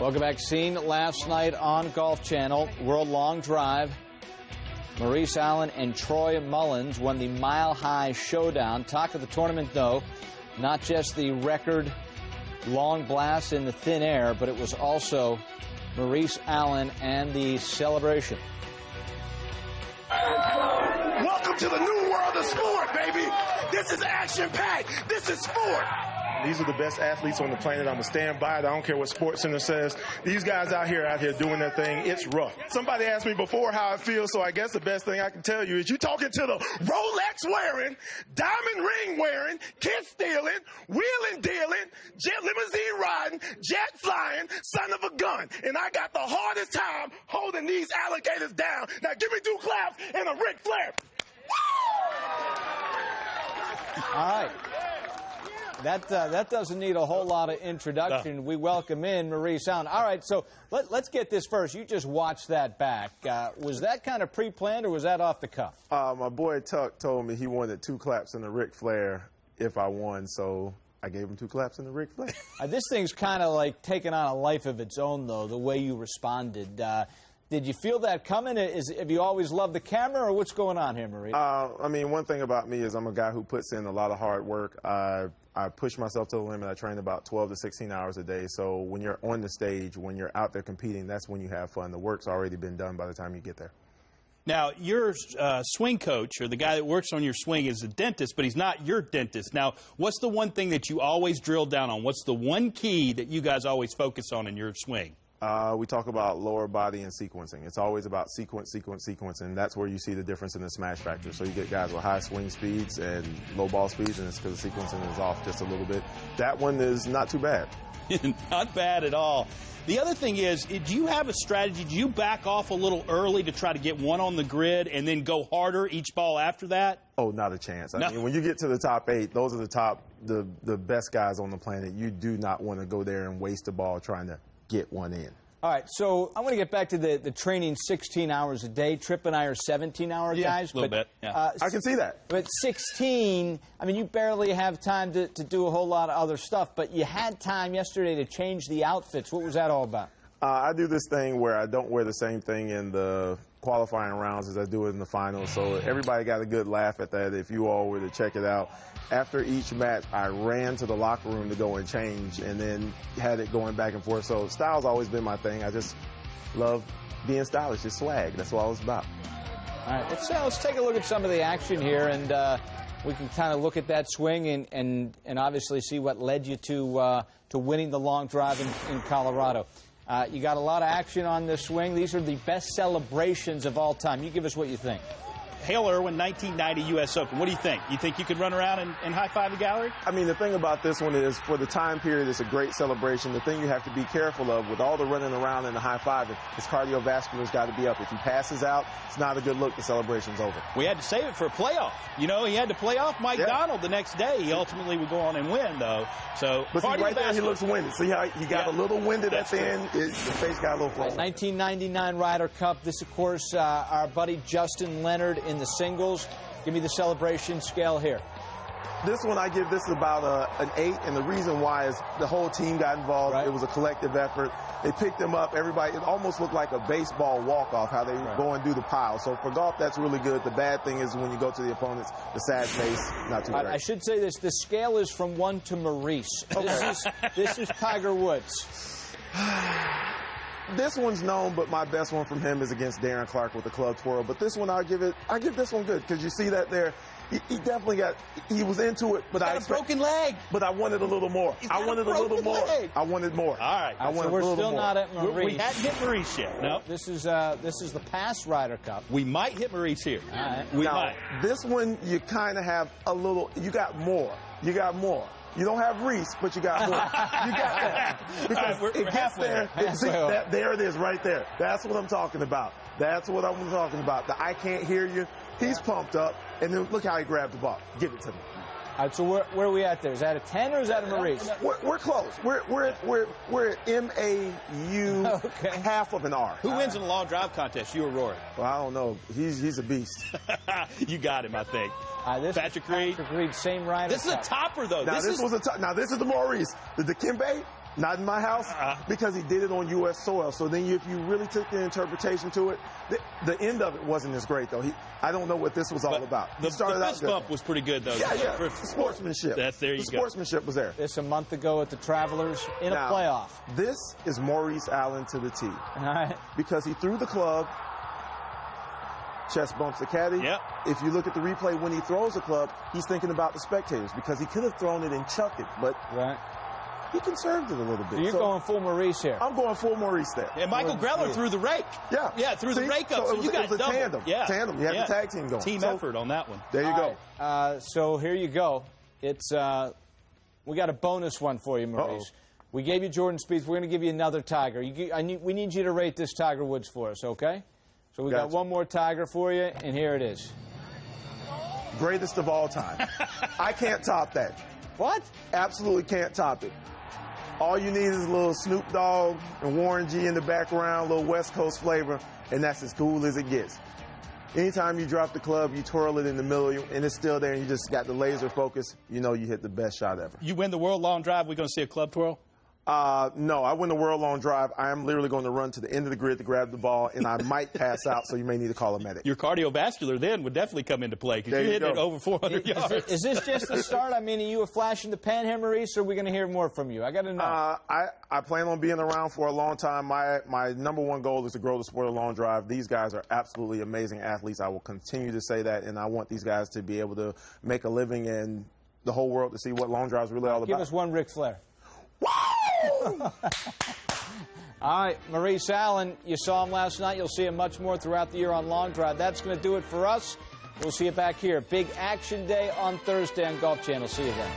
Welcome back. Seen last night on Golf Channel, World Long Drive. Maurice Allen and Troy Mullins won the Mile High Showdown. Talk of the tournament, though, not just the record long blast in the thin air, but it was also Maurice Allen and the celebration. Welcome to the new world of sport, baby. This is action-packed. This is sport. These are the best athletes on the planet. I'm going to stand by it. I don't care what SportsCenter says. These guys out here doing their thing. It's rough. Somebody asked me before how it feels, so I guess the best thing I can tell you is you're talking to the Rolex-wearing, diamond ring-wearing, kiss-stealing, wheeling-dealing, jet limousine-riding, jet-flying son of a gun. And I got the hardest time holding these alligators down. Now give me 2 claps and a Ric Flair. All right. That doesn't need a whole lot of introduction. No. We welcome in Maurice Allen. All right, so let's get this first. You just watched that back. Was that kind of pre-planned, or was that off the cuff? My boy Tuck told me he wanted 2 claps and a Ric Flair if I won, so I gave him 2 claps and a Ric Flair. This thing's kind of like taking on a life of its own, though, the way you responded. Did you feel that coming? Have you always loved the camera, or what's going on here, Maurice? I mean, one thing about me is I'm a guy who puts in a lot of hard work. I push myself to the limit. I train about 12 to 16 hours a day. So when you're on the stage, when you're out there competing, that's when you have fun. The work's already been done by the time you get there. Now, your swing coach, or the guy that works on your swing, is a dentist, but he's not your dentist. Now, what's the one thing that you always drill down on? What's the one key that you guys always focus on in your swing? We talk about lower body and sequencing. It's always about sequence, and that's where you see the difference in the smash factor. So you get guys with high swing speeds and low ball speeds, and it's because the sequencing is off just a little bit. That one is not too bad. Not bad at all. The other thing is, do you have a strategy? Do you back off a little early to try to get one on the grid and then go harder each ball after that? Oh, not a chance. I mean, when you get to the top 8, those are the best guys on the planet. You do not want to go there and waste the ball trying to get one in. All right, so I want to get back to the training 16 hours a day. Tripp and I are 17-hour guys. A little bit, yeah. I can see that. But 16, I mean, you barely have time to do a whole lot of other stuff, but you had time yesterday to change the outfits. What was that all about? I do this thing where I don't wear the same thing in the qualifying rounds as I do it in the finals, so everybody got a good laugh at that if you all were to check it out. After each match, I ran to the locker room to go and change, and then had it going back and forth. So style's always been my thing. I just love being stylish. It's swag. That's what I was about. All right, let's take a look at some of the action here, and we can kind of look at that swing and obviously see what led you to winning the long drive in Colorado. You got a lot of action on this swing. These are the best celebrations of all time. You give us what you think. Hale Irwin, 1990 U.S. Open. What do you think? You think you could run around and high-five the gallery? I mean, the thing about this one is, for the time period, it's a great celebration. The thing you have to be careful of with all the running around and the high-fiving, his cardiovascular's got to be up. If he passes out, it's not a good look. The celebration's over. We had to save it for a playoff. You know, he had to play off Mike Donald the next day. He ultimately would go on and win, though. So, but see, right there, he looks winded. See how he got a little winded at the end? His face got a little flat. 1999 Ryder Cup. This, of course, our buddy Justin Leonard in the singles. Give me the celebration scale here. This one, I give this about an 8, and the reason why is the whole team got involved. Right. It was a collective effort. They picked him up. Everybody, it almost looked like a baseball walk-off, how they go and do the pile. So for golf, that's really good. The bad thing is when you go to the opponents, the sad face, not too great. I should say this. The scale is from 1 to Maurice. Okay. This is Tiger Woods. This one's known, but my best one from him is against Darren Clark with the club twirl. But this one, I give this one good, because you see that there. He definitely he was into it, but He's got a broken leg. But I wanted a little more. I wanted a little more. I wanted more. All right. So we're still not at Maurice. We hadn't hit Maurice yet. No. This is the past Ryder Cup. We might hit Maurice here. All right. We might. This one, you kind of have a little. You got more. You got more. You don't have Reese, but you got more. You got that. Because we're it gets there. There it is right there. That's what I'm talking about. That's what I'm talking about. The I can't hear you. He's pumped up. And then look how he grabbed the ball. Give it to me. All right, so where are we at there? Is that a 10 or is that a Maurice? We're close. We're at M-A-U, half of an R. Who wins in the long drive contest, you or Rory? Well, I don't know. He's a beast. You got him, I think. Patrick Reed, same Ryder This is a topper, though. Now, this is the Maurice. The Dikembe, Not in my house, because he did it on U.S. soil. So then if you really took the interpretation to it, the end of it wasn't as great, though. I don't know what this was all about. The fist bump was pretty good, though. Yeah. For sportsmanship. There you go. The sportsmanship was there. This a month ago at the Travelers in a playoff. This is Maurice Allen to the T. All right. Because he threw the club, chest bumps the caddy. Yep. If you look at the replay when he throws the club, he's thinking about the spectators because he could have thrown it and chucked it, but he conserved it a little bit. So you're going full Maurice here. I'm going full Maurice there. And Michael Greller threw the rake. Yeah, through the rake up. So you got it was a tandem. You had the tag team going. Team effort on that one. There you go. Right. So here you go. It's we got a bonus one for you, Maurice. We gave you Jordan Spieth. We're going to give you another Tiger. We need you to rate this Tiger Woods for us, okay? So we got one more Tiger for you, and here it is. Greatest of all time. I can't top that. What? Absolutely can't top it. All you need is a little Snoop Dogg and Warren G in the background, a little West Coast flavor, and that's as cool as it gets. Anytime you drop the club, you twirl it in the middle, and it's still there, and you just got the laser focus, you know you hit the best shot ever. You win the World Long Drive, we're going to see a club twirl? No, I win the World Long Drive. I am literally going to run to the end of the grid to grab the ball, and I might pass out, so you may need to call a medic. Your cardiovascular then would definitely come into play because you hit it over 400 yards. Is this just the start? I mean, are you a flash in the pan here, Maurice, or are we going to hear more from you? I got to know. I plan on being around for a long time. My number one goal is to grow the sport of long drive. These guys are absolutely amazing athletes. I will continue to say that, and I want these guys to be able to make a living and the whole world to see what long drive is really all about. Give us one Ric Flair. Woo! All right, Maurice Allen, you saw him last night. You'll see him much more throughout the year on Long Drive. That's going to do it for us. We'll see you back here. Big action day on Thursday on Golf Channel. See you then.